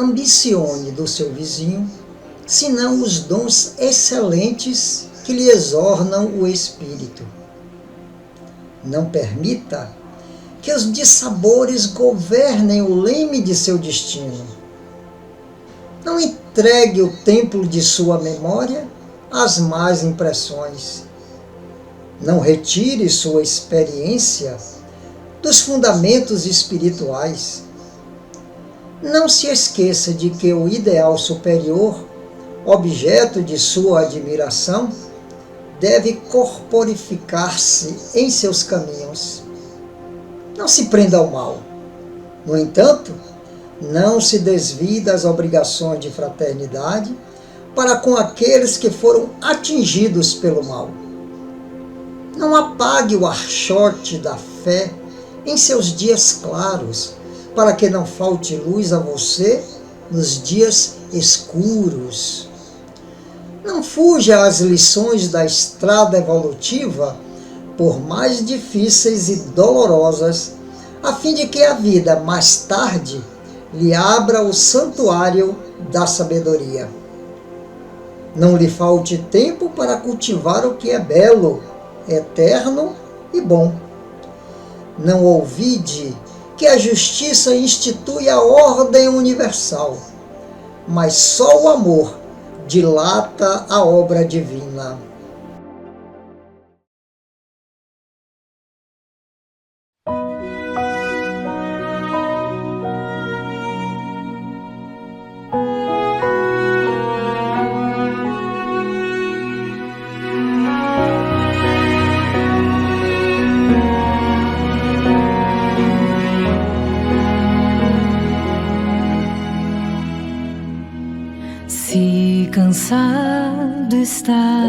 ambicione do seu vizinho, senão os dons excelentes que lhe exornam o espírito. Não permita que os dissabores governem o leme de seu destino. Não entregue o templo de sua memória às más impressões. Não retire sua experiência dos fundamentos espirituais. Não se esqueça de que o ideal superior, objeto de sua admiração, deve corporificar-se em seus caminhos. Não se prenda ao mal. No entanto, não se desvie das obrigações de fraternidade para com aqueles que foram atingidos pelo mal. Não apague o archote da fé em seus dias claros, para que não falte luz a você nos dias escuros. Não fuja às lições da estrada evolutiva, por mais difíceis e dolorosas, a fim de que a vida, mais tarde, lhe abra o santuário da sabedoria. Não lhe falte tempo para cultivar o que é belo, eterno e bom. Não ouvide que a justiça institui a ordem universal, mas só o amor dilata a obra divina. Se cansado está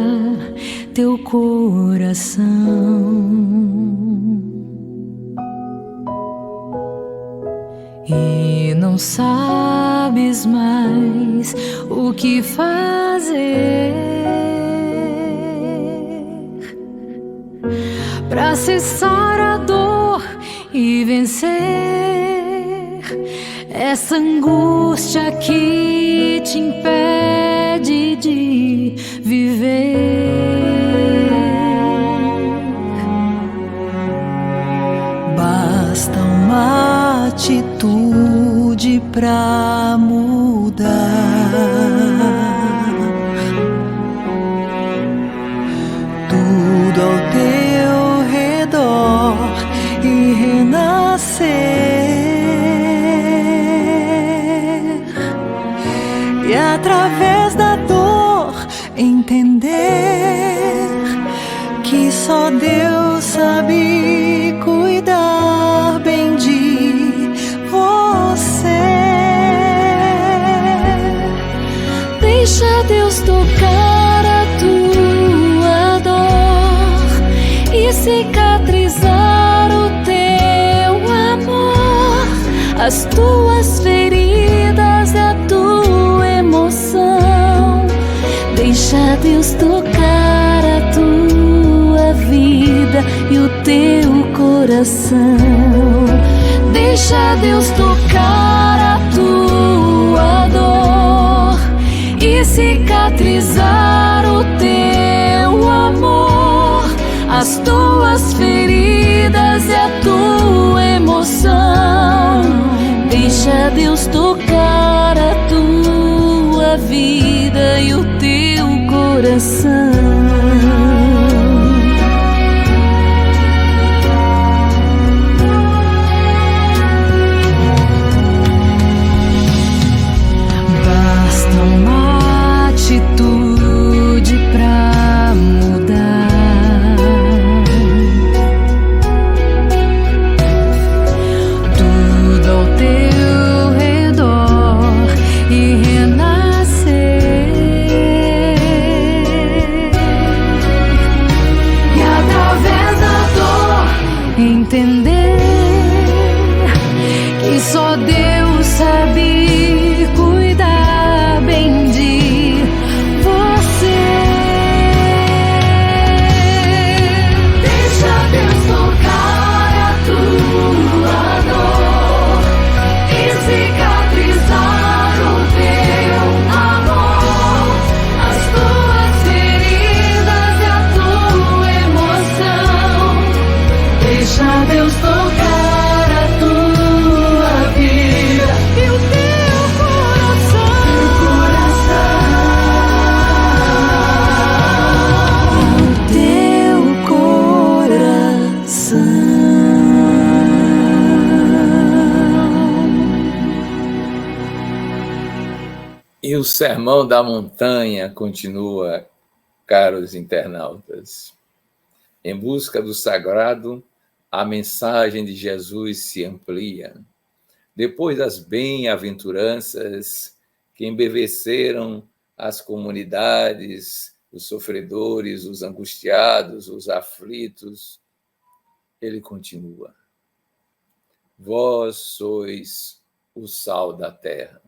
teu coração e não sabes mais o que fazer para cessar a dor e vencer essa angústia que te impede de viver. Basta uma atitude pra mudar. Tudo ao teu redor e renascer. E através da dor entender que só Deus sabe cuidar bem de você. Deixa Deus tocar a tua dor e cicatrizar o teu amor, as tuas feridas e a tua emoção. Deixa Deus tocar a tua vida e o teu coração. Deixa Deus tocar a tua dor e cicatrizar o teu amor, as tuas feridas e a tua emoção. Deixa Deus tocar a tua vida e o teu coração. Basta uma atitude pra mudar. Tudo ao teu redor e renascer. O Sermão da Montanha continua, caros internautas. Em busca do sagrado, a mensagem de Jesus se amplia. Depois das bem-aventuranças que embeveceram as comunidades, os sofredores, os angustiados, os aflitos, ele continua. Vós sois o sal da terra.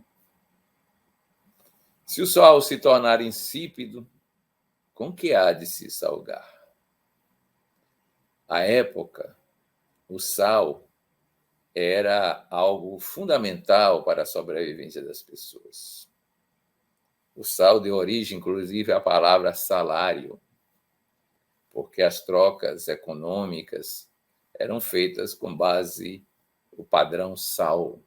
Se o sal se tornar insípido, com que há de se salgar? À época, o sal era algo fundamental para a sobrevivência das pessoas. O sal deu origem, inclusive, à palavra salário, porque as trocas econômicas eram feitas com base no padrão sal.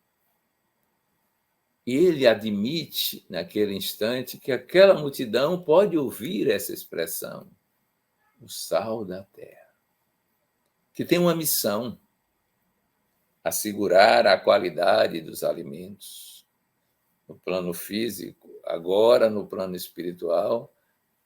E ele admite, naquele instante, que aquela multidão pode ouvir essa expressão, o sal da terra, que tem uma missão, assegurar a qualidade dos alimentos. No plano físico, agora no plano espiritual,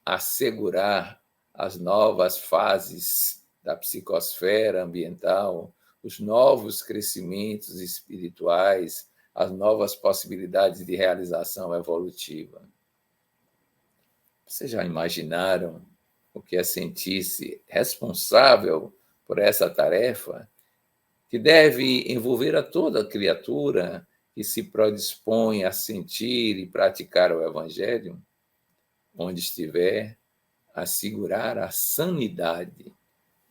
assegurar as novas fases da psicosfera ambiental, os novos crescimentos espirituais, as novas possibilidades de realização evolutiva. Vocês já imaginaram o que é sentir-se responsável por essa tarefa, que deve envolver a toda criatura que se predispõe a sentir e praticar o Evangelho, onde estiver, assegurar a sanidade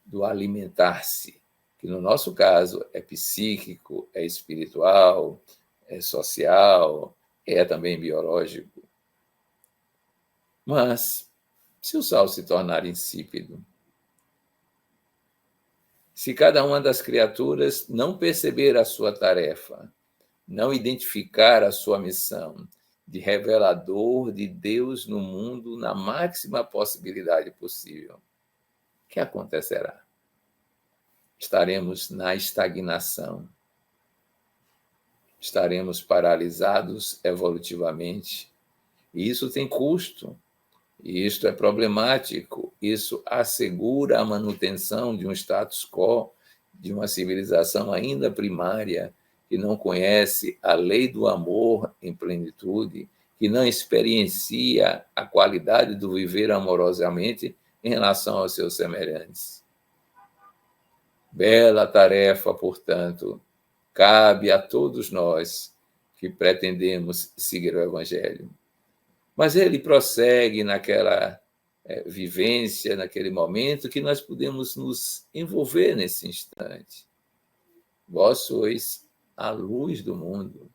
do alimentar-se, que no nosso caso é psíquico, é espiritual, é social, é também biológico. Mas, se o sal se tornar insípido, se cada uma das criaturas não perceber a sua tarefa, não identificar a sua missão de revelador de Deus no mundo na máxima possibilidade possível, o que acontecerá? Estaremos na estagnação, estaremos paralisados evolutivamente, e isso tem custo, e isto é problemático, isso assegura a manutenção de um status quo, de uma civilização ainda primária, que não conhece a lei do amor em plenitude, que não experiencia a qualidade do viver amorosamente em relação aos seus semelhantes. Bela tarefa, portanto, cabe a todos nós que pretendemos seguir o Evangelho. Mas ele prossegue naquela vivência, naquele momento, que nós podemos nos envolver nesse instante. Vós sois a luz do mundo.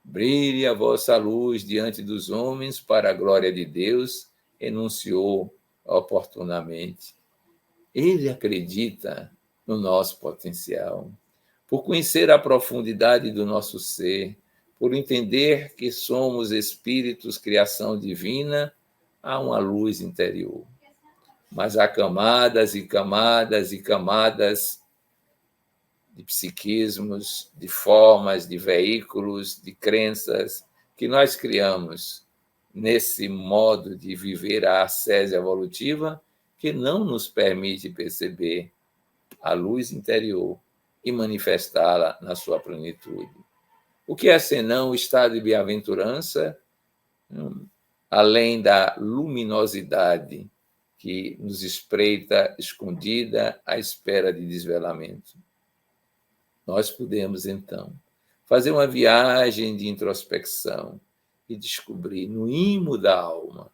Brilhe a vossa luz diante dos homens para a glória de Deus, enunciou oportunamente. Ele acredita no nosso potencial. Por conhecer a profundidade do nosso ser, por entender que somos espíritos, criação divina, há uma luz interior. Mas há camadas e camadas e camadas de psiquismos, de formas, de veículos, de crenças que nós criamos nesse modo de viver a ascese evolutiva que não nos permite perceber a luz interior e manifestá-la na sua plenitude. O que é senão o estado de bem-aventurança, além da luminosidade que nos espreita escondida à espera de desvelamento? Nós podemos, então, fazer uma viagem de introspecção e descobrir no imo da alma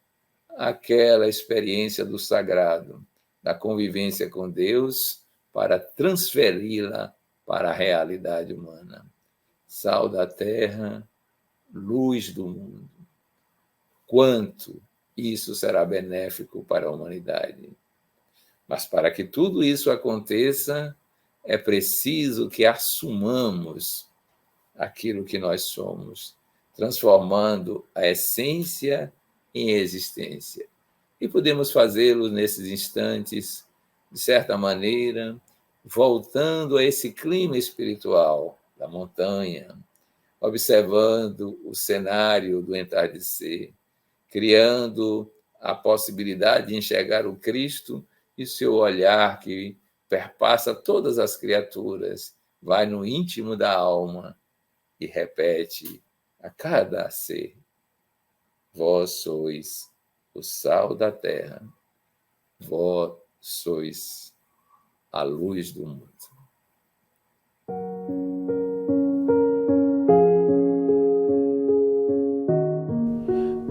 aquela experiência do sagrado, da convivência com Deus, para transferi-la para a realidade humana. Sal da terra, luz do mundo. Quanto isso será benéfico para a humanidade. Mas para que tudo isso aconteça, é preciso que assumamos aquilo que nós somos, transformando a essência em existência. E podemos fazê-lo nesses instantes, de certa maneira, voltando a esse clima espiritual da montanha, observando o cenário do entardecer, criando a possibilidade de enxergar o Cristo e seu olhar que perpassa todas as criaturas, vai no íntimo da alma e repete a cada ser: vós sois o sal da terra, vós sois a luz do mundo.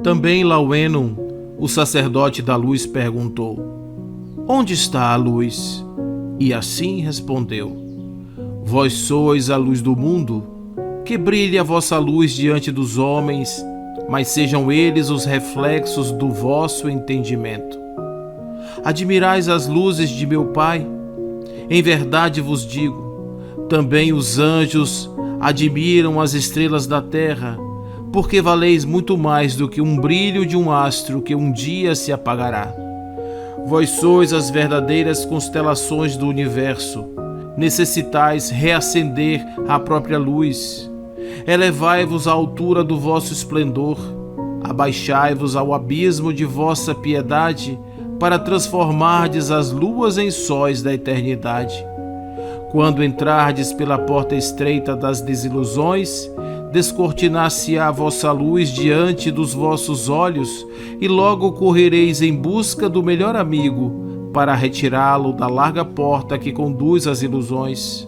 Também Lauenon, o sacerdote da luz, perguntou: onde está a luz? E assim respondeu: vós sois a luz do mundo, que brilhe a vossa luz diante dos homens, mas sejam eles os reflexos do vosso entendimento. Admirais as luzes de meu Pai? Em verdade vos digo, também os anjos admiram as estrelas da terra, porque valeis muito mais do que um brilho de um astro que um dia se apagará. Vós sois as verdadeiras constelações do universo. Necessitais reacender a própria luz. Elevai-vos à altura do vosso esplendor. Abaixai-vos ao abismo de vossa piedade, para transformardes as luas em sóis da eternidade. Quando entrardes pela porta estreita das desilusões, descortinar-se-á a vossa luz diante dos vossos olhos, e logo correreis em busca do melhor amigo, para retirá-lo da larga porta que conduz às ilusões.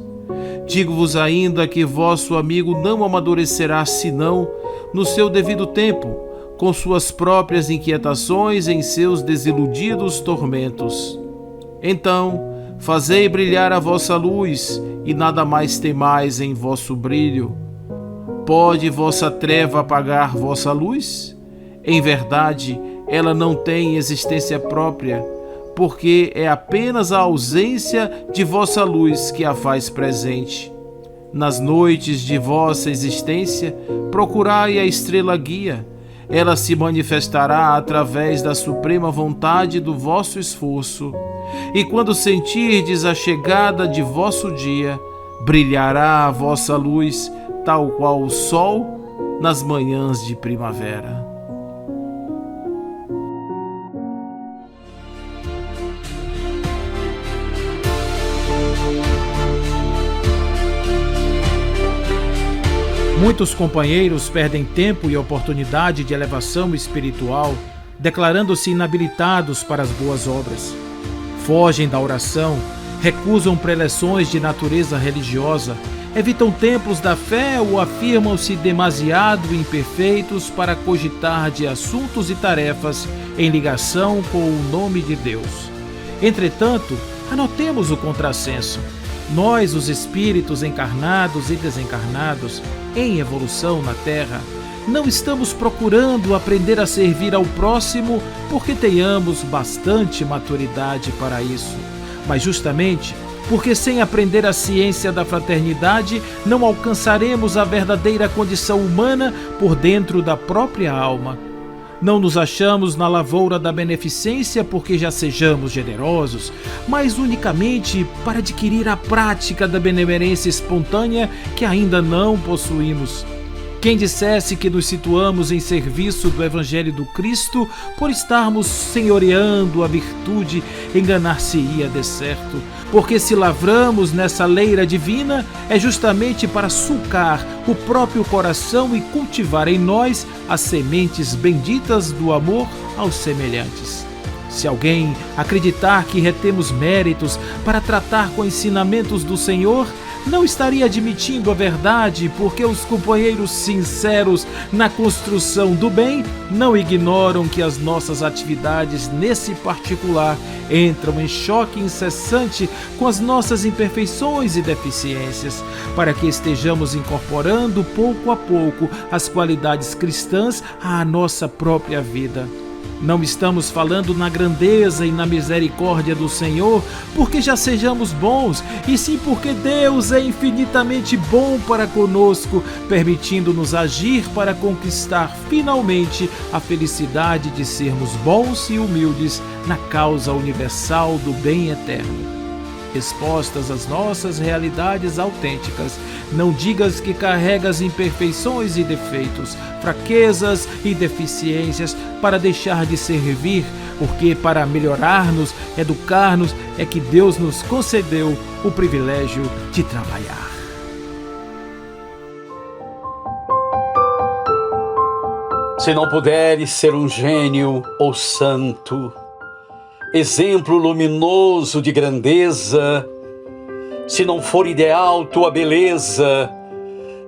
Digo-vos ainda que vosso amigo não amadurecerá senão no seu devido tempo, com suas próprias inquietações em seus desiludidos tormentos. Então, fazei brilhar a vossa luz, e nada mais temais em vosso brilho. Pode vossa treva apagar vossa luz? Em verdade, ela não tem existência própria, porque é apenas a ausência de vossa luz que a faz presente. Nas noites de vossa existência, procurai a estrela guia. Ela se manifestará através da suprema vontade do vosso esforço. E quando sentirdes a chegada de vosso dia, brilhará a vossa luz, tal qual o sol nas manhãs de primavera. Muitos companheiros perdem tempo e oportunidade de elevação espiritual, declarando-se inabilitados para as boas obras. Fogem da oração, recusam preleções de natureza religiosa, evitam templos da fé ou afirmam-se demasiado imperfeitos para cogitar de assuntos e tarefas em ligação com o nome de Deus. Entretanto, anotemos o contrassenso. Nós, os espíritos encarnados e desencarnados, em evolução na Terra, não estamos procurando aprender a servir ao próximo porque tenhamos bastante maturidade para isso, mas justamente porque sem aprender a ciência da fraternidade não alcançaremos a verdadeira condição humana por dentro da própria alma. Não nos achamos na lavoura da beneficência porque já sejamos generosos, mas unicamente para adquirir a prática da benemerência espontânea que ainda não possuímos. Quem dissesse que nos situamos em serviço do Evangelho do Cristo por estarmos senhoreando a virtude, enganar-se-ia de certo, porque se lavramos nessa leira divina é justamente para sulcar o próprio coração e cultivar em nós as sementes benditas do amor aos semelhantes. Se alguém acreditar que retemos méritos para tratar com ensinamentos do Senhor, não estaria admitindo a verdade, porque os companheiros sinceros na construção do bem não ignoram que as nossas atividades nesse particular entram em choque incessante com as nossas imperfeições e deficiências, para que estejamos incorporando pouco a pouco as qualidades cristãs à nossa própria vida. Não estamos falando na grandeza e na misericórdia do Senhor porque já sejamos bons, e sim porque Deus é infinitamente bom para conosco, permitindo-nos agir para conquistar finalmente a felicidade de sermos bons e humildes na causa universal do bem eterno. expostas às nossas realidades autênticas. Não digas que carregas imperfeições e defeitos, fraquezas e deficiências para deixar de servir, porque para melhorar-nos, educar-nos, é que Deus nos concedeu o privilégio de trabalhar. Se não puderes ser um gênio ou santo, exemplo luminoso de grandeza, se não for ideal tua beleza,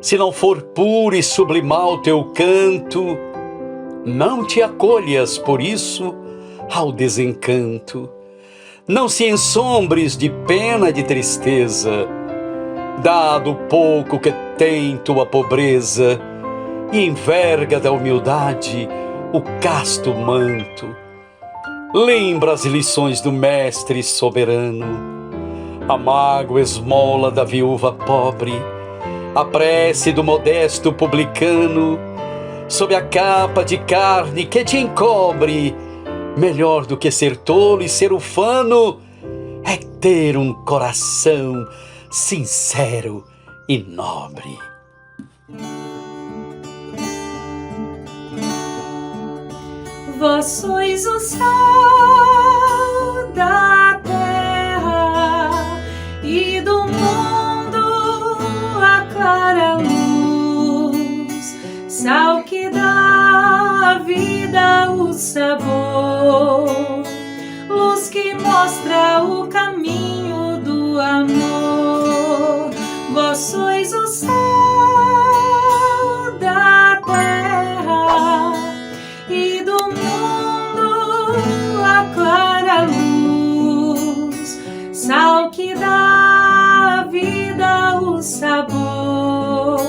se não for puro e sublimal teu canto, não te acolhas por isso ao desencanto. Não se ensombres de pena e de tristeza, dado o pouco que tem tua pobreza, e enverga da humildade o casto manto. Lembra as lições do mestre soberano, a mágoa esmola da viúva pobre, a prece do modesto publicano, sob a capa de carne que te encobre. Melhor do que ser tolo e ser ufano é ter um coração sincero e nobre. Vós sois o sal da terra e do mundo a clara luz, sal que dá à vida o sabor, luz que mostra o caminho do amor. Vós sois o sal da terra e do mundo a clara luz, sal que dá à vida o sabor,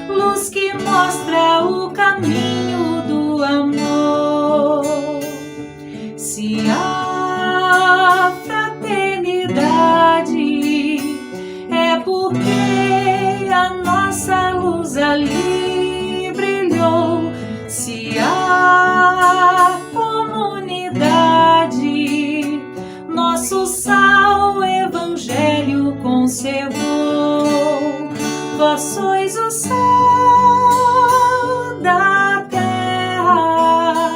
luz que mostra o caminho do amor. Se há fraternidade, é porque a nossa luz ali brilhou. Se há comunidade, nosso sal o Evangelho conservou. Vós sois o sal da terra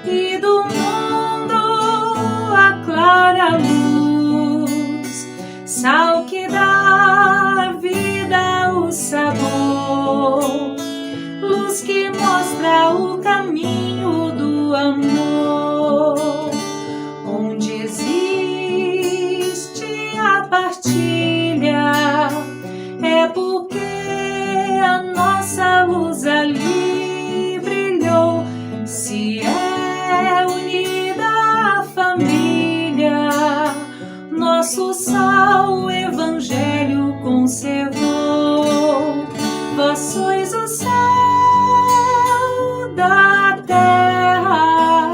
e do mundo a clara luz, sal que dá à vida o sabor, luz que mostra o caminho do amor. Onde existe a partilha, é porque a nossa luz ali brilhou. Se é unida a família, nosso sal o Evangelho conservou. Vós sois o sal da terra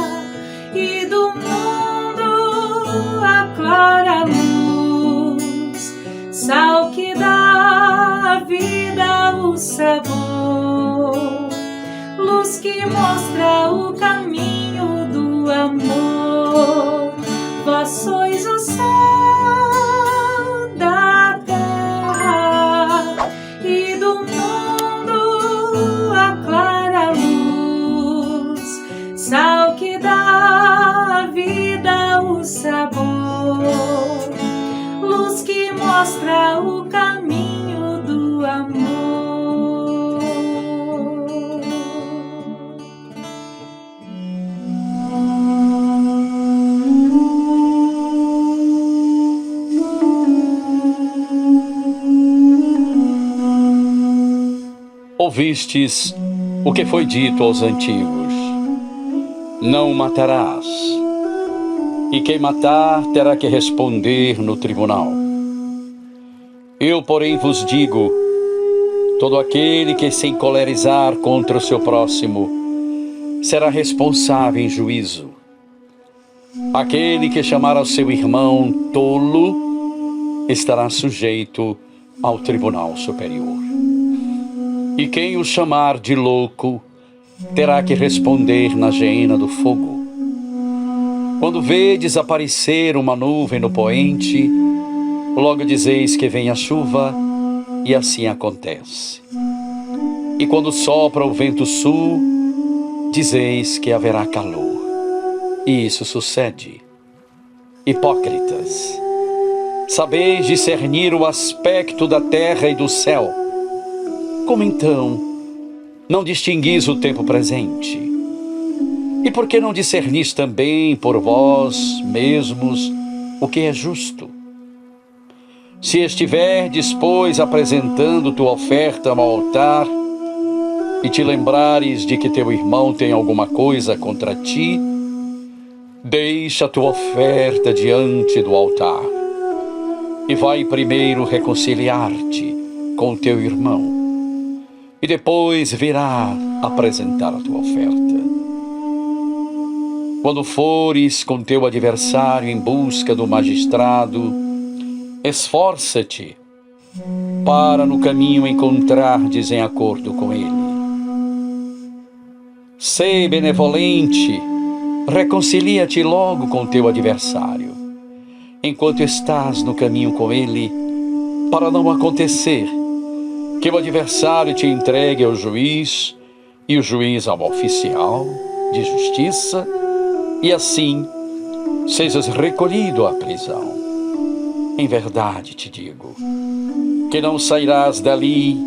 e do mundo a clara luz, sal que dá à vida o sabor, luz que mostra o caminho do amor. Vós sois o sal da terra e do mundo a clara luz, sal que dá à vida o sabor, luz que mostra o caminho do amor. Ouvistes o que foi dito aos antigos: não matarás, e quem matar terá que responder no tribunal. Eu, porém, vos digo: todo aquele que se encolerizar contra o seu próximo será responsável em juízo. Aquele que chamar ao seu irmão tolo estará sujeito ao tribunal superior. E quem o chamar de louco terá que responder na geena do fogo. Quando vê desaparecer uma nuvem no poente, Logo dizeis que vem a chuva, e assim acontece. E quando sopra o vento sul, dizeis que haverá calor. E isso sucede. Hipócritas, sabeis discernir o aspecto da terra e do céu. Como então não distinguis o tempo presente? E por que não discernis também por vós mesmos o que é justo? Se estiverdes, pois, apresentando tua oferta ao altar, e te lembrares de que teu irmão tem alguma coisa contra ti, deixa tua oferta diante do altar, e vai primeiro reconciliar-te com teu irmão, e depois virá apresentar a tua oferta. Quando fores com teu adversário em busca do magistrado, esforça-te para no caminho encontrardes em acordo com ele. Sê benevolente, reconcilia-te logo com teu adversário, enquanto estás no caminho com ele, para não acontecer que o adversário te entregue ao juiz e o juiz ao oficial de justiça, e assim sejas recolhido à prisão. Em verdade te digo, que não sairás dali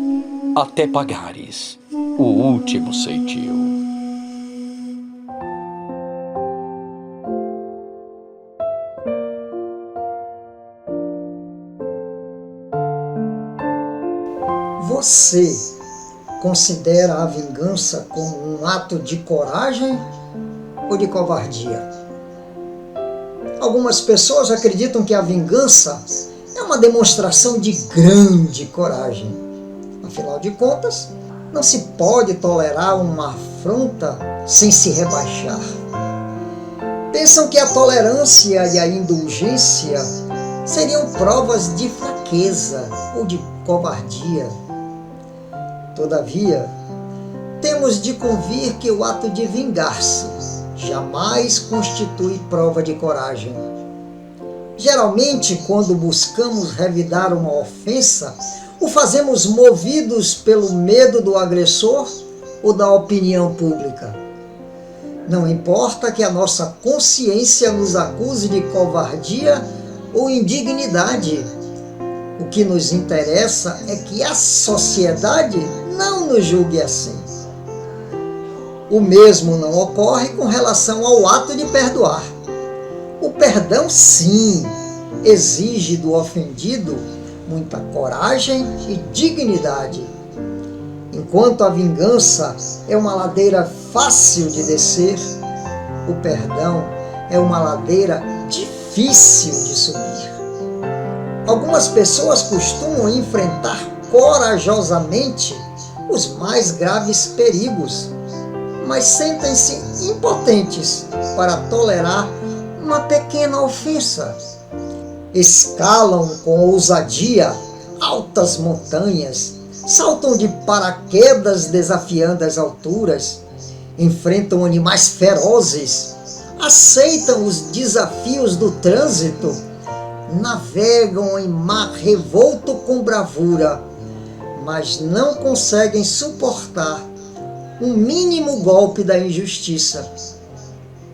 até pagares o último ceitil. Você considera a vingança como um ato de coragem ou de covardia? Algumas pessoas acreditam que a vingança é uma demonstração de grande coragem. Afinal de contas, não se pode tolerar uma afronta sem se rebaixar. Pensam que a tolerância e a indulgência seriam provas de fraqueza ou de covardia. Todavia, temos de convir que o ato de vingar-se jamais constitui prova de coragem. Geralmente, quando buscamos revidar uma ofensa, o fazemos movidos pelo medo do agressor ou da opinião pública. Não importa que a nossa consciência nos acuse de covardia ou indignidade. O que nos interessa é que a sociedade não nos julgue assim. O mesmo não ocorre com relação ao ato de perdoar. O perdão, sim, exige do ofendido muita coragem e dignidade. Enquanto a vingança é uma ladeira fácil de descer, o perdão é uma ladeira difícil de subir. Algumas pessoas costumam enfrentar corajosamente os mais graves perigos, mas sentem-se impotentes para tolerar uma pequena ofensa. Escalam com ousadia altas montanhas, saltam de paraquedas desafiando as alturas, enfrentam animais ferozes, aceitam os desafios do trânsito, navegam em mar revolto com bravura, mas não conseguem suportar um mínimo golpe da injustiça.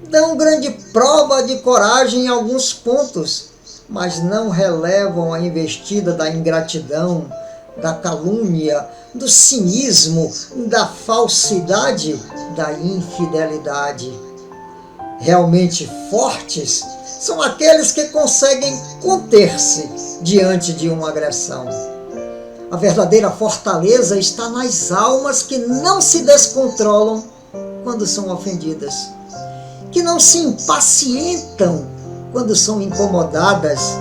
Dão grande prova de coragem em alguns pontos, mas não relevam a investida da ingratidão, da calúnia, do cinismo, da falsidade, da infidelidade. Realmente fortes são aqueles que conseguem conter-se diante de uma agressão. A verdadeira fortaleza está nas almas que não se descontrolam quando são ofendidas, que não se impacientam quando são incomodadas,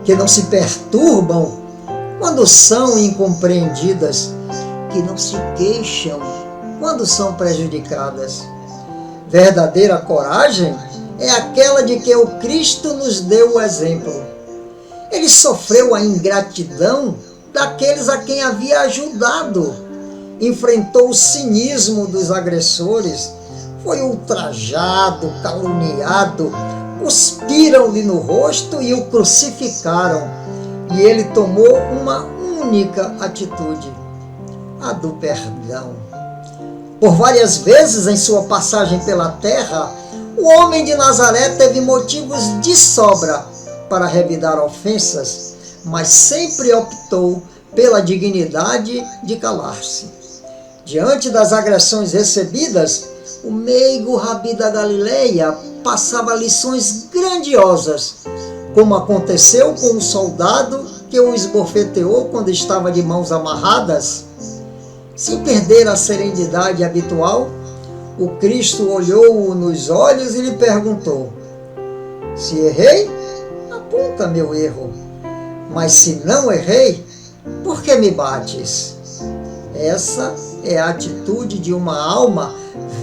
que não se perturbam quando são incompreendidas, que não se queixam quando são prejudicadas. Verdadeira coragem é aquela de que o Cristo nos deu o exemplo. Ele sofreu a ingratidão daqueles a quem havia ajudado, enfrentou o cinismo dos agressores, foi ultrajado, caluniado, cuspiram-lhe no rosto e o crucificaram, E ele tomou uma única atitude, a do perdão. Por várias vezes em sua passagem pela terra, o homem de Nazaré teve motivos de sobra para revidar ofensas, mas sempre optou pela dignidade de calar-se. Diante das agressões recebidas, o meigo Rabi da Galileia passava lições grandiosas, como aconteceu com o soldado que o esbofeteou quando estava de mãos amarradas. Sem perder a serenidade habitual, o Cristo olhou-o nos olhos e lhe perguntou: se errei, aponta meu erro, mas se não errei, por que me bates? Essa é a atitude de uma alma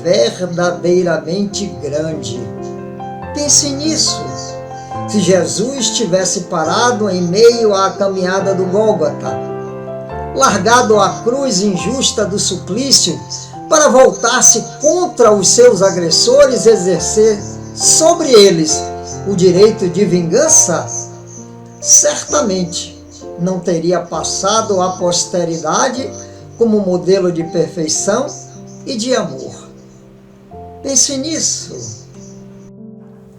verdadeiramente grande. Pense nisso. Se Jesus tivesse parado em meio à caminhada do Gólgota, largado a cruz injusta do suplício para voltar-se contra os seus agressores e exercer sobre eles o direito de vingança, certamente não teria passado à posteridade como modelo de perfeição e de amor. Pense nisso.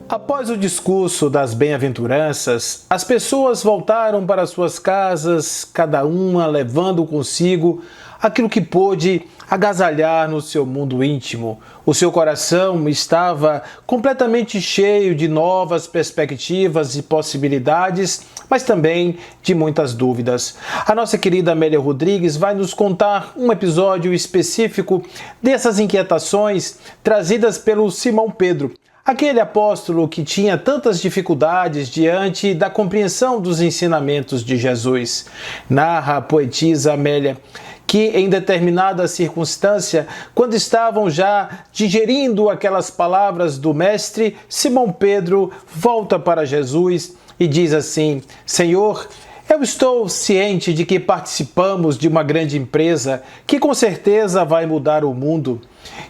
Após o discurso das bem-aventuranças, as pessoas voltaram para suas casas, cada uma levando consigo aquilo que pôde agasalhar no seu mundo íntimo. O seu coração estava completamente cheio de novas perspectivas e possibilidades, mas também de muitas dúvidas. A nossa querida Amélia Rodrigues vai nos contar um episódio específico dessas inquietações trazidas pelo Simão Pedro, aquele apóstolo que tinha tantas dificuldades diante da compreensão dos ensinamentos de Jesus. Narra a poetisa Amélia que em determinada circunstância, quando estavam já digerindo aquelas palavras do mestre, Simão Pedro volta para Jesus e diz assim: Senhor, eu estou ciente de que participamos de uma grande empresa que com certeza vai mudar o mundo.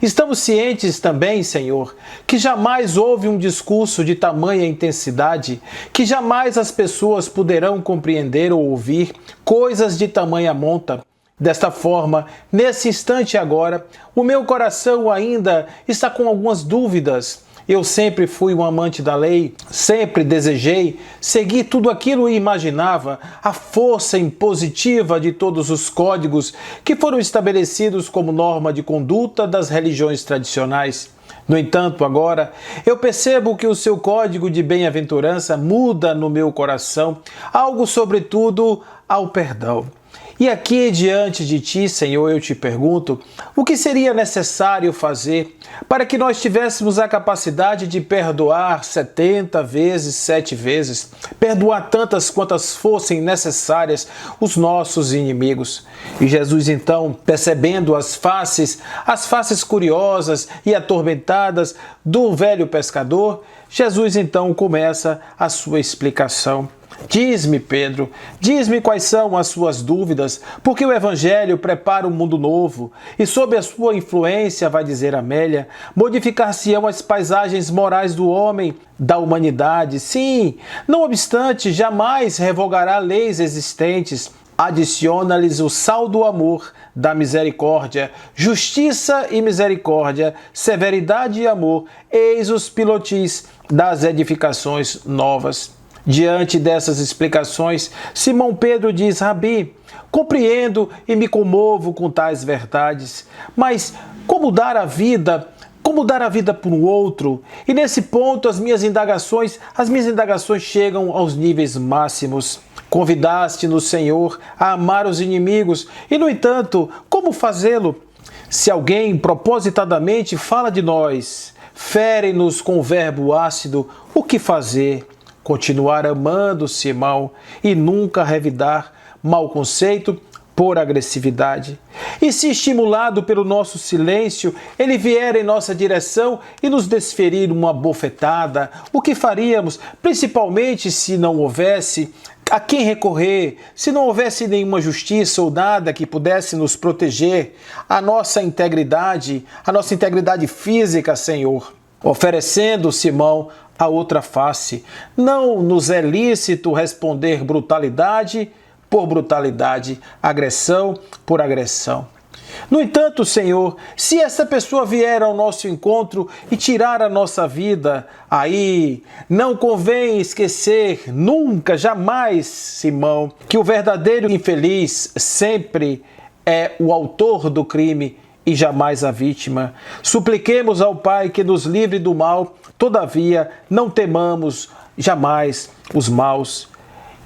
Estamos cientes também, Senhor, que jamais houve um discurso de tamanha intensidade, que jamais as pessoas poderão compreender ou ouvir coisas de tamanha monta. Desta forma, nesse instante agora, o meu coração ainda está com algumas dúvidas. Eu sempre fui um amante da lei, sempre desejei seguir tudo aquilo e imaginava a força impositiva de todos os códigos que foram estabelecidos como norma de conduta das religiões tradicionais. No entanto, agora, eu percebo que o seu código de bem-aventurança muda no meu coração, algo sobretudo ao perdão. E aqui diante de ti, Senhor, eu te pergunto, o que seria necessário fazer para que nós tivéssemos a capacidade de perdoar 70 vezes, 7 vezes, perdoar tantas quantas fossem necessárias os nossos inimigos? E Jesus então, percebendo as faces curiosas e atormentadas do velho pescador, Jesus então começa a sua explicação. Diz-me, Pedro, diz-me quais são as suas dúvidas, porque o Evangelho prepara um mundo novo e sob a sua influência, vai dizer Amélia, modificar-se-ão as paisagens morais do homem, da humanidade. Sim, não obstante, jamais revogará leis existentes. Adiciona-lhes o sal do amor, da misericórdia, justiça e misericórdia, severidade e amor, eis os pilotis das edificações novas. Diante dessas explicações, Simão Pedro diz: Rabi, compreendo e me comovo com tais verdades, mas como dar a vida para o outro? E nesse ponto as minhas indagações chegam aos níveis máximos. Convidaste-nos, Senhor, a amar os inimigos, e no entanto, como fazê-lo? Se alguém propositadamente fala de nós, fere-nos com verbo ácido, o que fazer? Continuar amando, Simão, e nunca revidar mau conceito por agressividade. E se estimulado pelo nosso silêncio, ele vier em nossa direção e nos desferir uma bofetada, o que faríamos, principalmente se não houvesse a quem recorrer, se não houvesse nenhuma justiça ou nada que pudesse nos proteger, a nossa integridade física, Senhor? oferecendo Simão a outra face. Não nos é lícito responder brutalidade por brutalidade, agressão por agressão. No entanto, Senhor, se essa pessoa vier ao nosso encontro e tirar a nossa vida, aí não convém esquecer nunca, jamais, Simão, que o verdadeiro infeliz sempre é o autor do crime e jamais a vítima. Supliquemos ao Pai que nos livre do mal, todavia não temamos jamais os maus.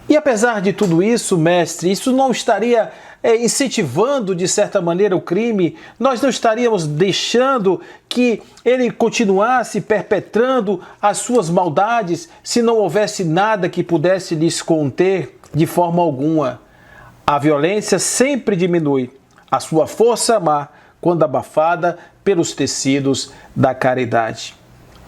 E apesar de tudo isso, mestre, isso não estaria incentivando de certa maneira o crime? Nós não estaríamos deixando que ele continuasse perpetrando as suas maldades se não houvesse nada que pudesse lhes conter de forma alguma? A violência sempre diminui a sua força má quando abafada pelos tecidos da caridade.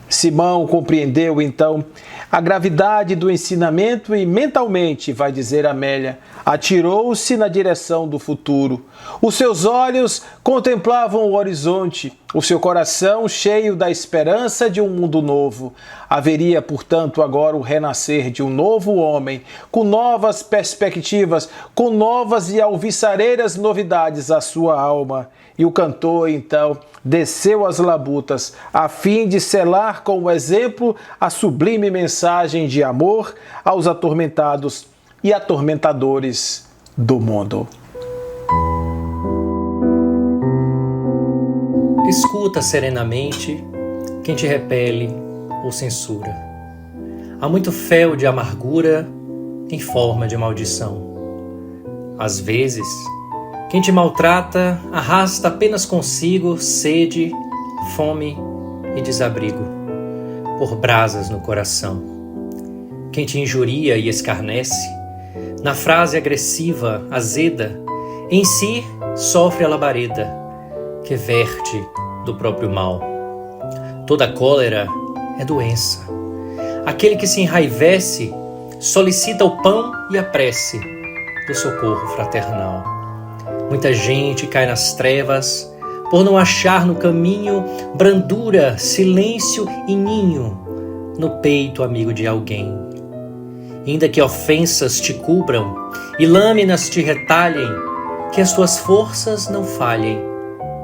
Simão compreendeu, então, a gravidade do ensinamento e mentalmente, vai dizer Amélia, atirou-se na direção do futuro. Os seus olhos contemplavam o horizonte, o seu coração cheio da esperança de um mundo novo. Haveria, portanto, agora o renascer de um novo homem, com novas perspectivas, com novas e alviçareiras novidades à sua alma. E o cantor, então, desceu às labutas, a fim de selar com o exemplo a sublime mensagem de amor aos atormentados e atormentadores do mundo. Escuta serenamente quem te repele ou censura. Há muito fel de amargura em forma de maldição. Às vezes, quem te maltrata arrasta apenas consigo sede, fome e desabrigo, por brasas no coração. Quem te injuria e escarnece, na frase agressiva, azeda, em si sofre a labareda, que verte do próprio mal. Toda cólera é doença. Aquele que se enraivece solicita o pão e a prece do socorro fraternal. Muita gente cai nas trevas por não achar no caminho brandura, silêncio e ninho no peito amigo de alguém. Ainda que ofensas te cubram e lâminas te retalhem, que as tuas forças não falhem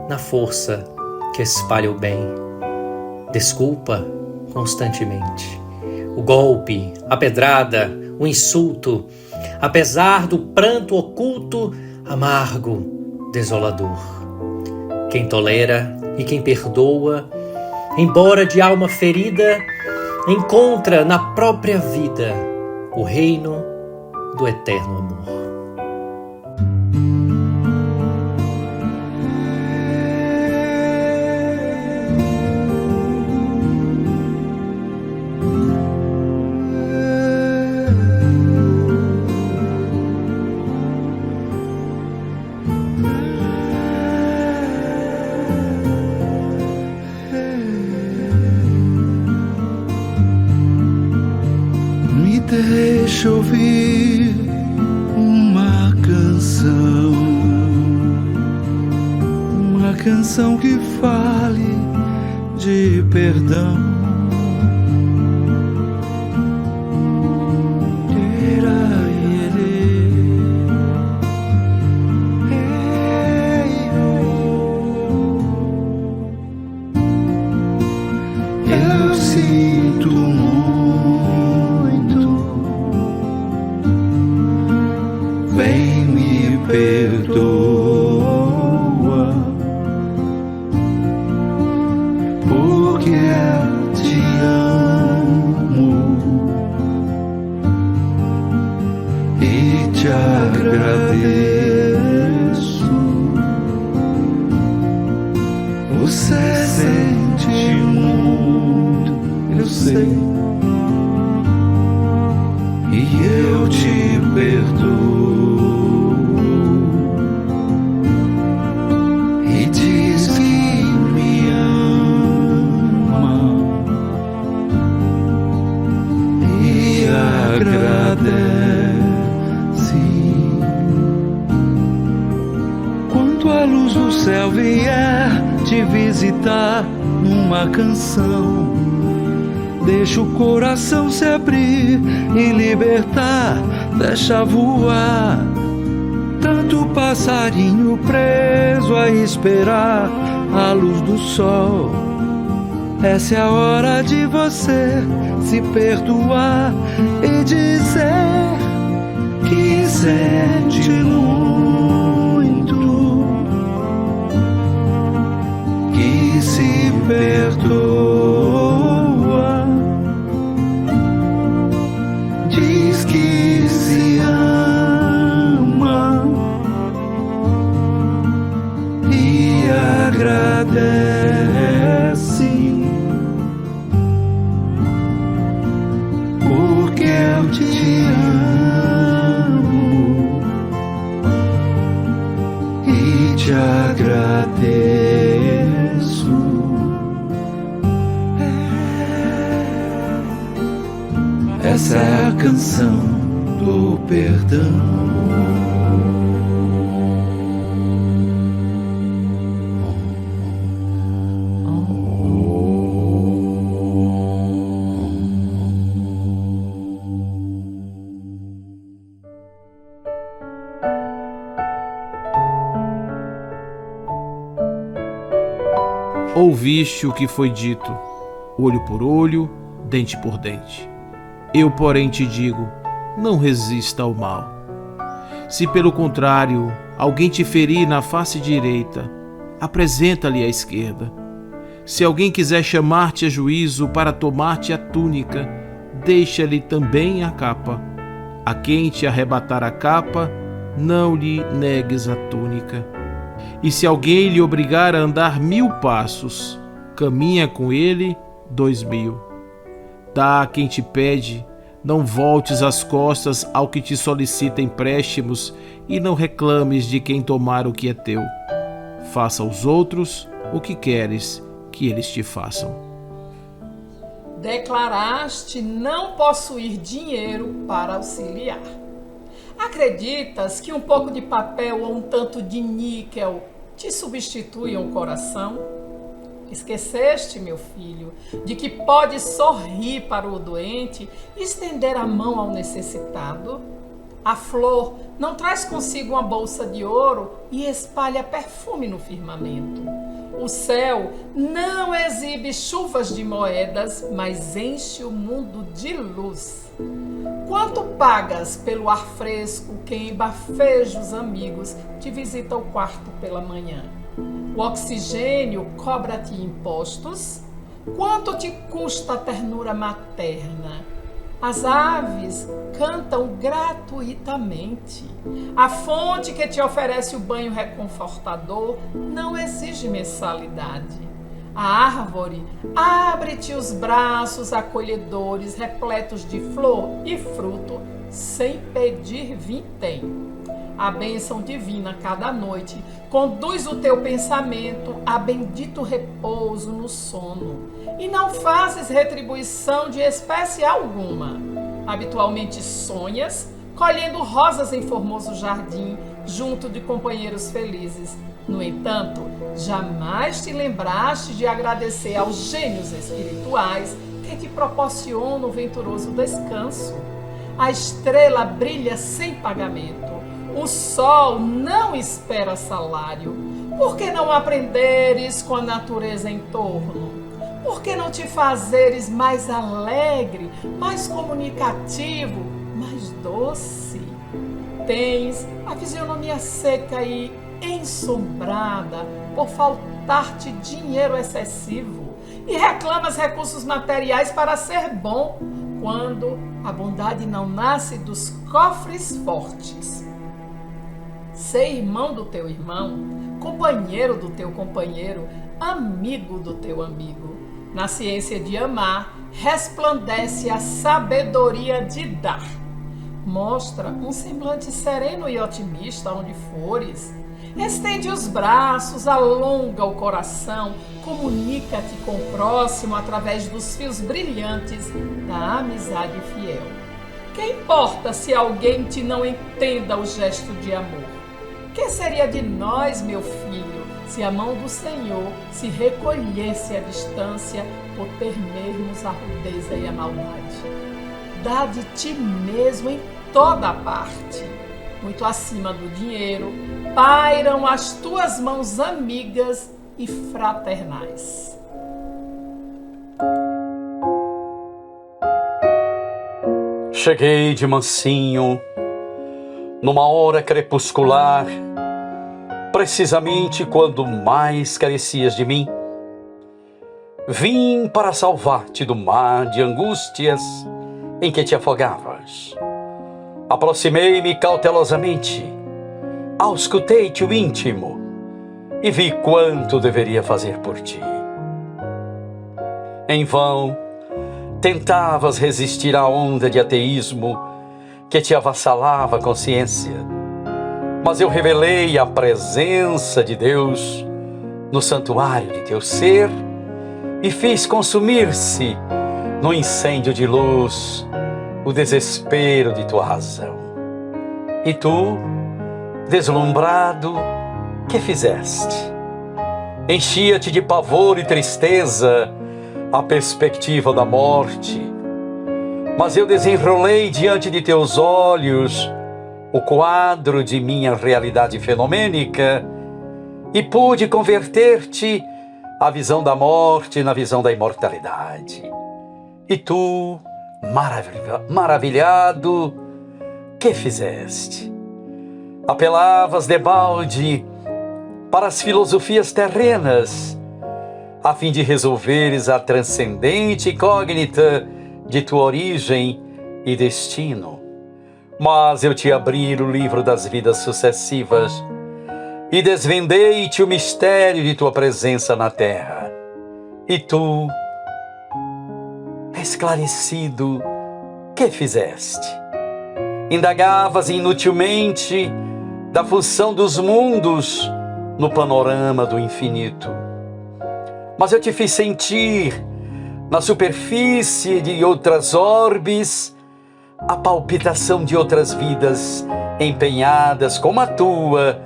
na força que espalha o bem. Desculpa constantemente. O golpe, a pedrada, o insulto, apesar do pranto oculto, amargo, desolador. Quem tolera e quem perdoa, embora de alma ferida, encontra na própria vida o reino do eterno amor. Deixa ouvir uma canção que fale de perdão. Eu sinto vem me perdoa, porque eu te amo e te agradeço. Você sente muito, eu sei, e eu te perdoo. Quando a luz do céu vier te visitar num uma canção. Deixa o coração se abrir e libertar, deixa voar. Tanto passarinho preso a esperar a luz do sol. Essa é a hora de você se perdoar e dizer que sente muito, que se perdoa, diz que se ama e agradece. Eu te amo e te agradeço. Essa é a canção do perdão. Ouviste o que foi dito, olho por olho, dente por dente. Eu, porém, te digo, não resista ao mal. Se, pelo contrário, alguém te ferir na face direita, apresenta-lhe a esquerda. Se alguém quiser chamar-te a juízo para tomar-te a túnica, deixa-lhe também a capa. A quem te arrebatar a capa, não lhe negues a túnica. E se alguém lhe obrigar a andar 1000 passos, caminha com ele 2000. Dá a quem te pede, não voltes as costas ao que te solicita empréstimos e não reclames de quem tomar o que é teu. Faça aos outros o que queres que eles te façam. Declaraste não possuir dinheiro para auxiliar. Acreditas que um pouco de papel ou um tanto de níquel te substitui um coração? Esqueceste, meu filho, de que pode sorrir para o doente e estender a mão ao necessitado? A flor não traz consigo uma bolsa de ouro e espalha perfume no firmamento. O céu não exibe chuvas de moedas, mas enche o mundo de luz. Quanto pagas pelo ar fresco quem bafeja os amigos te visita o quarto pela manhã? O oxigênio cobra-te impostos? Quanto te custa a ternura materna? As aves cantam gratuitamente. A fonte que te oferece o banho reconfortador não exige mensalidade. A árvore abre-te os braços acolhedores, repletos de flor e fruto, sem pedir vintém. A bênção divina cada noite conduz o teu pensamento a bendito repouso no sono, e não fazes retribuição de espécie alguma. Habitualmente sonhas, colhendo rosas em formoso jardim, junto de companheiros felizes. No entanto, jamais te lembraste de agradecer aos gênios espirituais que te proporcionam o venturoso descanso. A estrela brilha sem pagamento. O sol não espera salário. Por que não aprenderes com a natureza em torno? Por que não te fazeres mais alegre, mais comunicativo, mais doce? Tens a fisionomia seca e ensombrada por faltar-te dinheiro excessivo e reclamas recursos materiais para ser bom, quando a bondade não nasce dos cofres fortes. Ser irmão do teu irmão, companheiro do teu companheiro, amigo do teu amigo. Na ciência de amar, resplandece a sabedoria de dar. Mostra um semblante sereno e otimista onde fores. Estende os braços, alonga o coração, comunica-te com o próximo através dos fios brilhantes da amizade fiel. Que importa se alguém te não entenda o gesto de amor? Que seria de nós, meu filho, se a mão do Senhor se recolhesse à distância por temermos a rudeza e a maldade. Dá de ti mesmo em toda parte. Muito acima do dinheiro, pairam as tuas mãos amigas e fraternais. Cheguei de mansinho, numa hora crepuscular, precisamente quando mais carecias de mim. Vim para salvar-te do mar de angústias em que te afogavas. Aproximei-me cautelosamente, auscultei-te o íntimo e vi quanto deveria fazer por ti. Em vão, tentavas resistir à onda de ateísmo que te avassalava a consciência, mas eu revelei a presença de Deus no santuário de teu ser e fiz consumir-se no incêndio de luz o desespero de tua razão. E tu, deslumbrado, que fizeste? Enchia-te de pavor e tristeza a perspectiva da morte, mas eu desenrolei diante de teus olhos o quadro de minha realidade fenomênica e pude converter-te a visão da morte na visão da imortalidade. E tu, maravilhado, que fizeste? Apelavas debalde para as filosofias terrenas, a fim de resolveres a transcendente incógnita de tua origem e destino. Mas eu te abri o livro das vidas sucessivas e desvendei-te o mistério de tua presença na terra. E tu, esclarecido, que fizeste? Indagavas inutilmente da função dos mundos no panorama do infinito. Mas eu te fiz sentir, na superfície de outras orbes, a palpitação de outras vidas empenhadas como a tua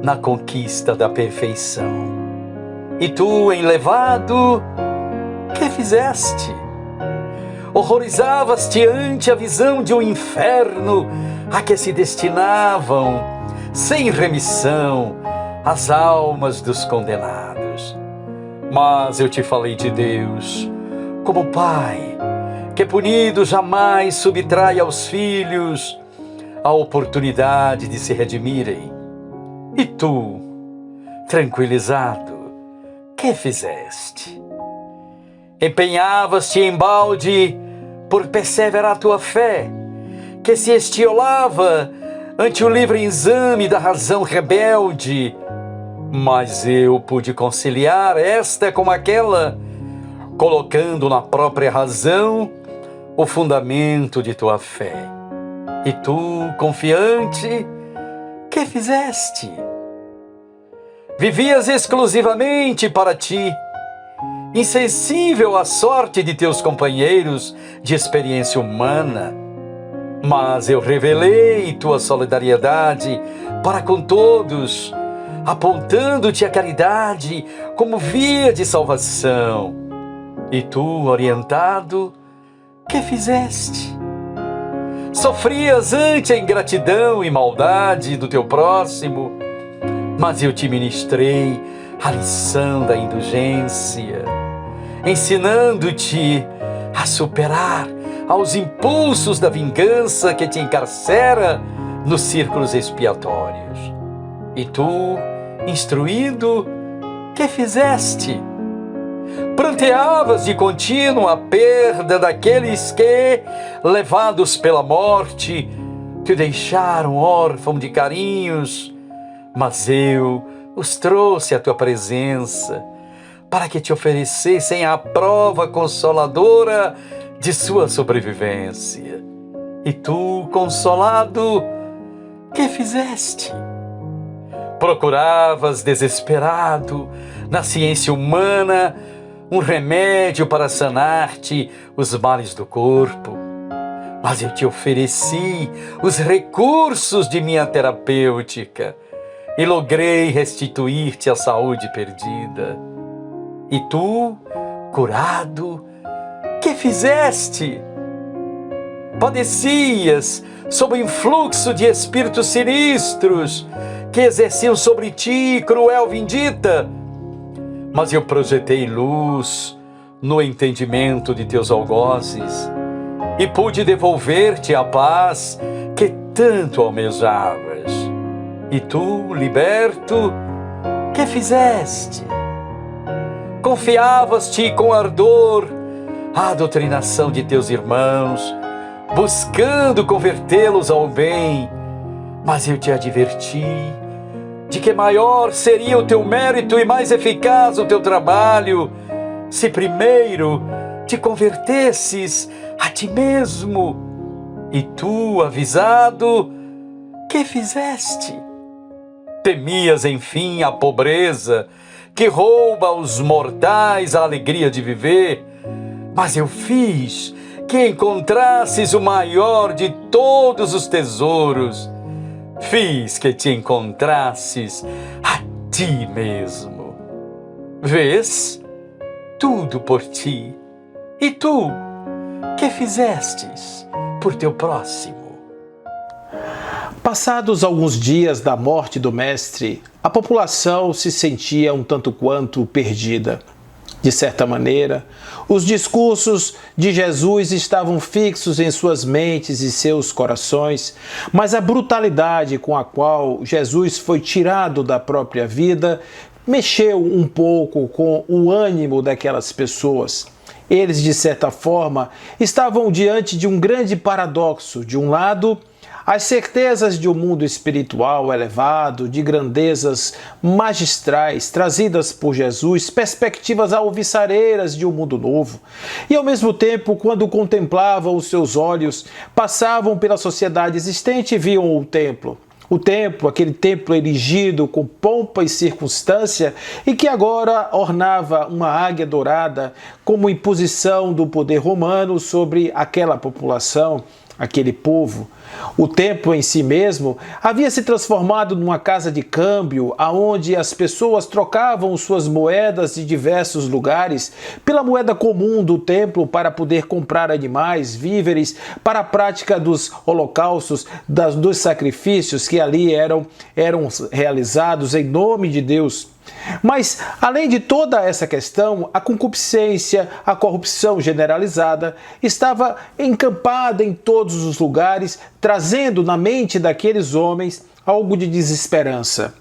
na conquista da perfeição. E tu, enlevado, que fizeste? Horrorizavas-te ante a visão de um inferno a que se destinavam, sem remissão, as almas dos condenados. Mas eu te falei de Deus, como Pai, que punido jamais subtrai aos filhos a oportunidade de se redimirem. E tu, tranquilizado, que fizeste? Empenhavas-te embalde por perseverar tua fé, que se estiolava ante o livre exame da razão rebelde. Mas eu pude conciliar esta com aquela, colocando na própria razão o fundamento de tua fé. E tu, confiante, que fizeste? Vivias exclusivamente para ti, insensível à sorte de teus companheiros de experiência humana. Mas eu revelei tua solidariedade para com todos, apontando-te a caridade como via de salvação. E tu, orientado, que fizeste? Sofrias ante a ingratidão e maldade do teu próximo, mas eu te ministrei a lição da indulgência, ensinando-te a superar aos impulsos da vingança que te encarcera nos círculos expiatórios. E tu, instruído, que fizeste? Pranteavas de contínuo a perda daqueles que, levados pela morte, te deixaram órfão de carinhos, mas eu os trouxe à tua presença para que te oferecessem a prova consoladora de sua sobrevivência. E tu, consolado, que fizeste? Procuravas desesperado na ciência humana um remédio para sanar-te os males do corpo, mas eu te ofereci os recursos de minha terapêutica, e logrei restituir-te a saúde perdida. E tu, curado, que fizeste? Padecias sob o influxo de espíritos sinistros que exerciam sobre ti cruel vindita, mas eu projetei luz no entendimento de teus algozes e pude devolver-te a paz que tanto almejavas. E tu, liberto, que fizeste? Confiavas-te com ardor à doutrinação de teus irmãos, buscando convertê-los ao bem, mas eu te adverti de que maior seria o teu mérito e mais eficaz o teu trabalho se primeiro te convertesses a ti mesmo. E tu, avisado, que fizeste? Temias, enfim, a pobreza que rouba aos mortais a alegria de viver, mas eu fiz que encontrasses o maior de todos os tesouros. Fiz que te encontrasses a ti mesmo. Vês? Tudo por ti. E tu, que fizestes por teu próximo? Passados alguns dias da morte do mestre, a população se sentia um tanto quanto perdida. De certa maneira, os discursos de Jesus estavam fixos em suas mentes e seus corações, mas a brutalidade com a qual Jesus foi tirado da própria vida mexeu um pouco com o ânimo daquelas pessoas. Eles, de certa forma, estavam diante de um grande paradoxo. De um lado, as certezas de um mundo espiritual elevado, de grandezas magistrais trazidas por Jesus, perspectivas alvissareiras de um mundo novo. E ao mesmo tempo, quando contemplavam os seus olhos, passavam pela sociedade existente e viam o templo. O templo, aquele templo erigido com pompa e circunstância e que agora ornava uma águia dourada como imposição do poder romano sobre aquela população, aquele povo. O templo em si mesmo havia se transformado numa casa de câmbio, aonde as pessoas trocavam suas moedas de diversos lugares pela moeda comum do templo para poder comprar animais, víveres, para a prática dos holocaustos, dos sacrifícios que ali eram realizados em nome de Deus. Mas, além de toda essa questão, a concupiscência, a corrupção generalizada estava encampada em todos os lugares, trazendo na mente daqueles homens algo de desesperança.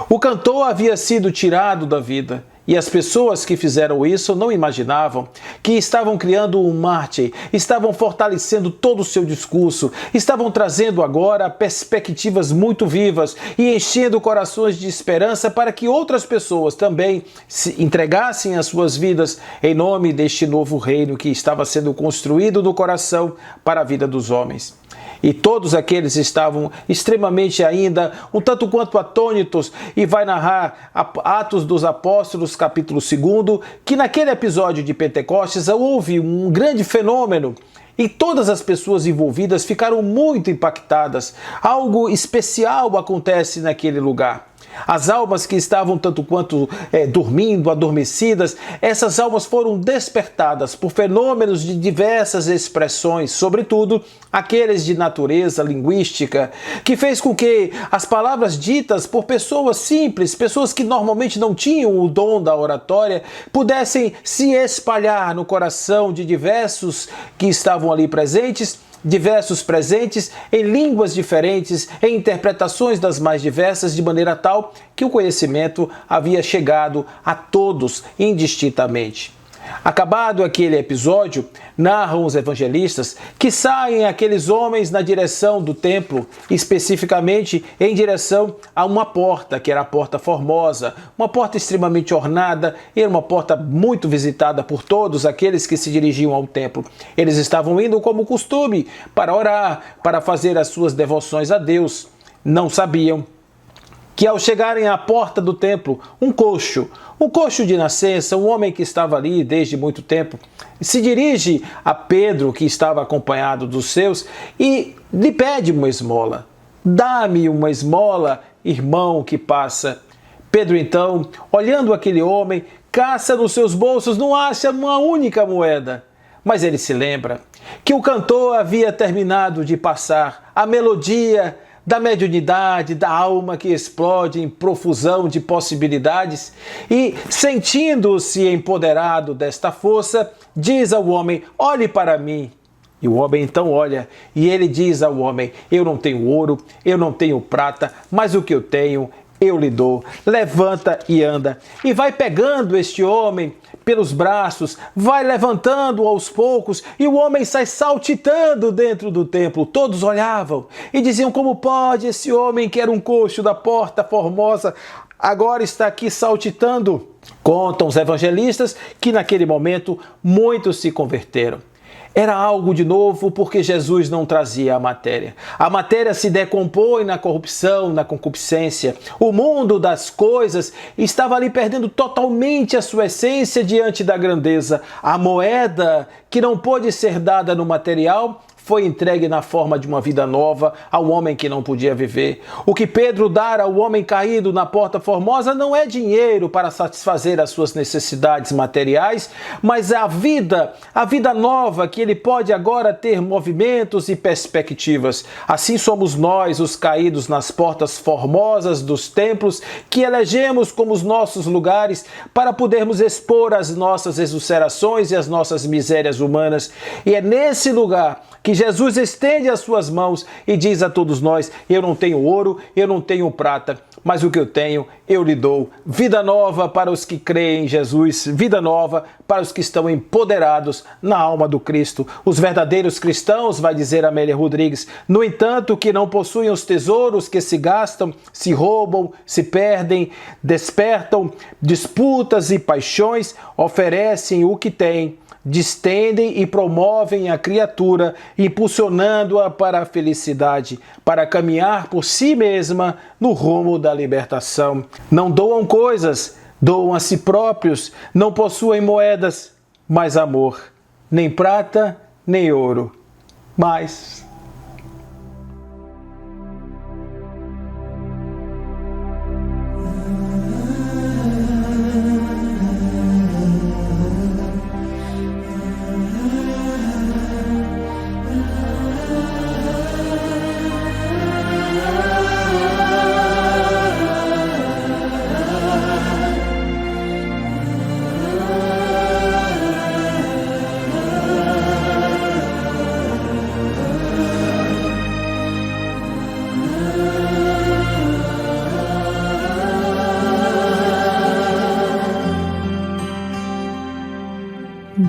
O cantor havia sido tirado da vida, e as pessoas que fizeram isso não imaginavam que estavam criando um mártir, estavam fortalecendo todo o seu discurso, estavam trazendo agora perspectivas muito vivas e enchendo corações de esperança para que outras pessoas também se entregassem as suas vidas em nome deste novo reino que estava sendo construído no coração para a vida dos homens. E todos aqueles estavam extremamente ainda um tanto quanto atônitos, e vai narrar Atos dos Apóstolos, capítulo 2, que naquele episódio de Pentecostes houve um grande fenômeno e todas as pessoas envolvidas ficaram muito impactadas. Algo especial acontece naquele lugar. As almas que estavam tanto quanto dormindo, adormecidas, essas almas foram despertadas por fenômenos de diversas expressões, sobretudo aqueles de natureza linguística, que fez com que as palavras ditas por pessoas simples, pessoas que normalmente não tinham o dom da oratória, pudessem se espalhar no coração de diversos que estavam ali presentes, em línguas diferentes, em interpretações das mais diversas, de maneira tal que o conhecimento havia chegado a todos indistintamente. Acabado aquele episódio, narram os evangelistas que saem aqueles homens na direção do templo, especificamente em direção a uma porta, que era a Porta Formosa, uma porta extremamente ornada e uma porta muito visitada por todos aqueles que se dirigiam ao templo. Eles estavam indo como costume para orar, para fazer as suas devoções a Deus. Não sabiam que ao chegarem à porta do templo, um coxo de nascença, um homem que estava ali desde muito tempo, se dirige a Pedro, que estava acompanhado dos seus, e lhe pede uma esmola. Dá-me uma esmola irmão que passa. Pedro, então, olhando aquele homem, caça nos seus bolsos, não acha uma única moeda. Mas ele se lembra que o cantor havia terminado de passar a melodia da mediunidade, da alma que explode em profusão de possibilidades, e, sentindo-se empoderado desta força, diz ao homem: olhe para mim. E o homem então olha, e ele diz ao homem: eu não tenho ouro, eu não tenho prata, mas o que eu tenho eu lhe dou. Levanta e anda. E vai pegando este homem pelos braços, vai levantando aos poucos, e o homem sai saltitando dentro do templo. Todos olhavam e diziam: como pode esse homem, que era um coxo da Porta Formosa, agora está aqui saltitando? Contam os evangelistas que naquele momento muitos se converteram. Era algo de novo, porque Jesus não trazia a matéria. A matéria se decompõe na corrupção, na concupiscência. O mundo das coisas estava ali perdendo totalmente a sua essência diante da grandeza. A moeda, que não pôde ser dada no material, foi entregue na forma de uma vida nova ao homem que não podia viver. O que Pedro dá ao homem caído na Porta Formosa não é dinheiro para satisfazer as suas necessidades materiais, mas é a vida nova, que ele pode agora ter movimentos e perspectivas. Assim somos nós, os caídos nas portas formosas dos templos, que elegemos como os nossos lugares para podermos expor as nossas exulcerações e as nossas misérias humanas. E é nesse lugar que Jesus estende as suas mãos e diz a todos nós: eu não tenho ouro, eu não tenho prata, mas o que eu tenho eu lhe dou. Vida nova para os que creem em Jesus, vida nova para os que estão empoderados na alma do Cristo. Os verdadeiros cristãos, vai dizer Amélia Rodrigues, no entanto, que não possuem os tesouros que se gastam, se roubam, se perdem, despertam disputas e paixões, oferecem o que têm, distendem e promovem a criatura, impulsionando-a para a felicidade, para caminhar por si mesma no rumo da libertação. Não doam coisas, doam a si próprios, não possuem moedas, mas amor, nem prata, nem ouro, mas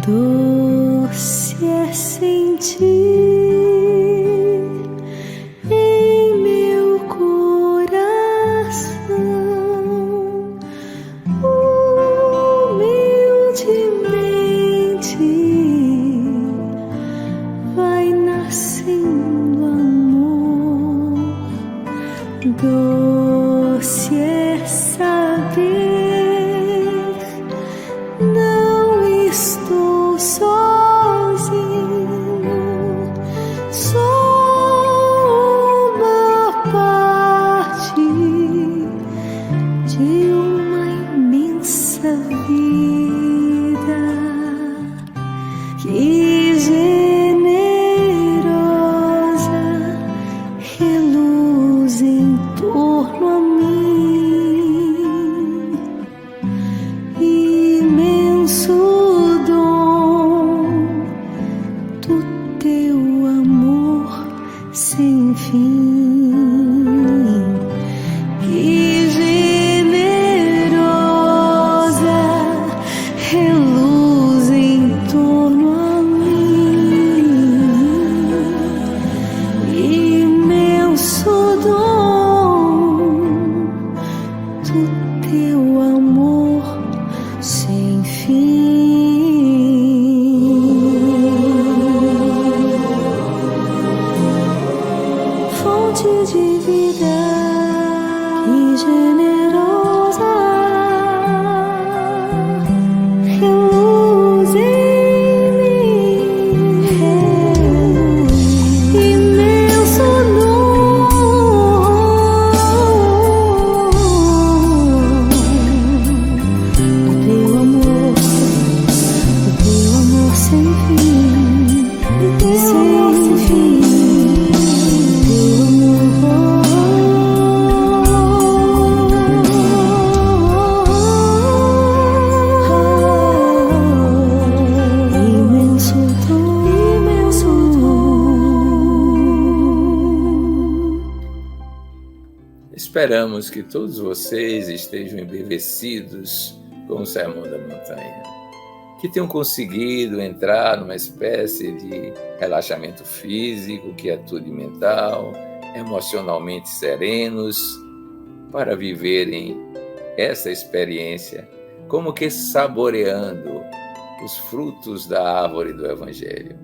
doce é sentir em meu coração humildemente vai nascendo amor. Doce é saber não estou sozinho, sou uma parte de uma imensa vida. Que generosa reluz em torno a mim, imenso dom do teu amor sem fim. Que generosa reluz em torno a mim, imenso dom do teu amor sem fim. Fonte de vida, que generosa reluz em mim, imenso dom Esperamos que todos vocês estejam embevecidos com o Sermão da Montanha, que tenham conseguido entrar numa espécie de relaxamento físico, quietude mental, emocionalmente serenos, para viverem essa experiência como que saboreando os frutos da árvore do Evangelho.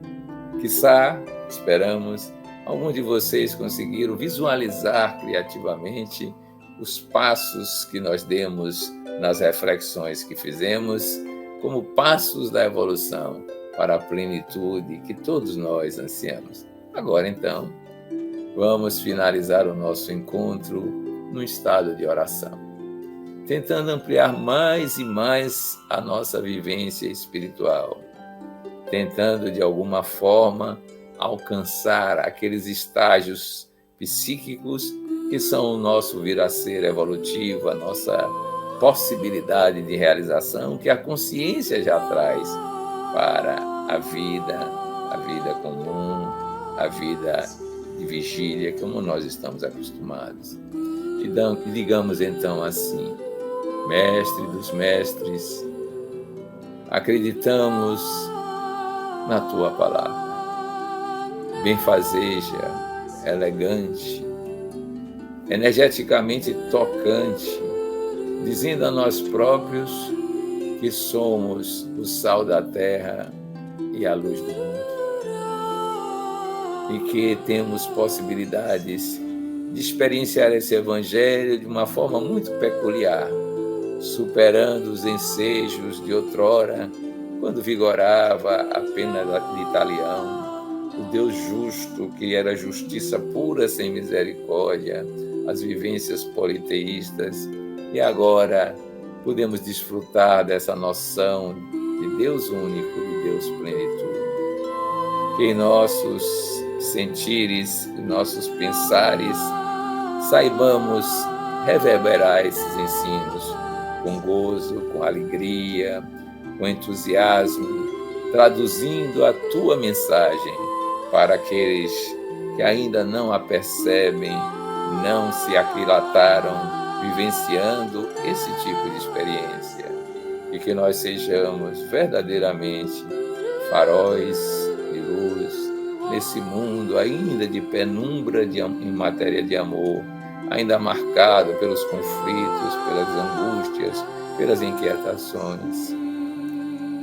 Quiçá, esperamos, alguns de vocês conseguiram visualizar criativamente os passos que nós demos nas reflexões que fizemos, como passos da evolução para a plenitude que todos nós ansiamos. Agora, então, vamos finalizar o nosso encontro num estado de oração, tentando ampliar mais e mais a nossa vivência espiritual, tentando, de alguma forma, alcançar aqueles estágios psíquicos que são o nosso vir a ser evolutivo, a nossa possibilidade de realização que a consciência já traz para a vida comum, a vida de vigília, como nós estamos acostumados. E digamos então assim: Mestre dos mestres, acreditamos na tua palavra, benfazeja, elegante, energeticamente tocante, dizendo a nós próprios que somos o sal da terra e a luz do mundo, e que temos possibilidades de experienciar esse Evangelho de uma forma muito peculiar, superando os ensejos de outrora, quando vigorava a pena de Italião, o Deus justo, que era justiça pura sem misericórdia, as vivências politeístas, e agora podemos desfrutar dessa noção de Deus único, de Deus plenitude. Que em nossos sentires, em nossos pensares, saibamos reverberar esses ensinos com gozo, com alegria, com entusiasmo, traduzindo a tua mensagem para aqueles que ainda não a percebem, não se aquilataram vivenciando esse tipo de experiência, e que nós sejamos verdadeiramente faróis de luz nesse mundo ainda de penumbra em matéria de amor, ainda marcado pelos conflitos, pelas angústias, pelas inquietações.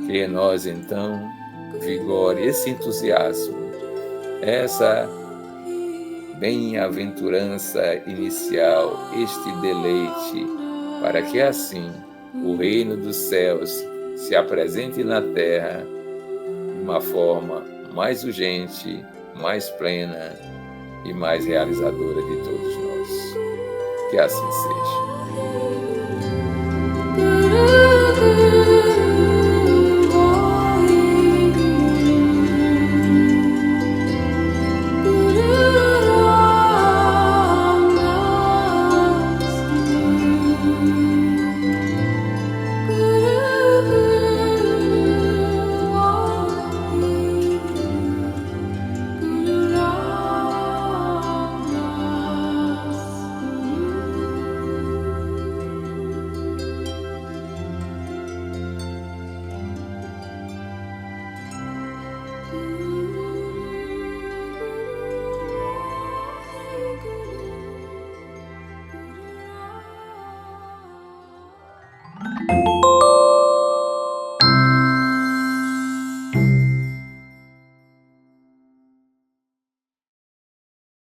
Que em nós, então, vigore esse entusiasmo, essa bem-aventurança inicial, este deleite, para que assim o reino dos céus se apresente na terra de uma forma mais urgente, mais plena e mais realizadora de todos nós. Que assim seja.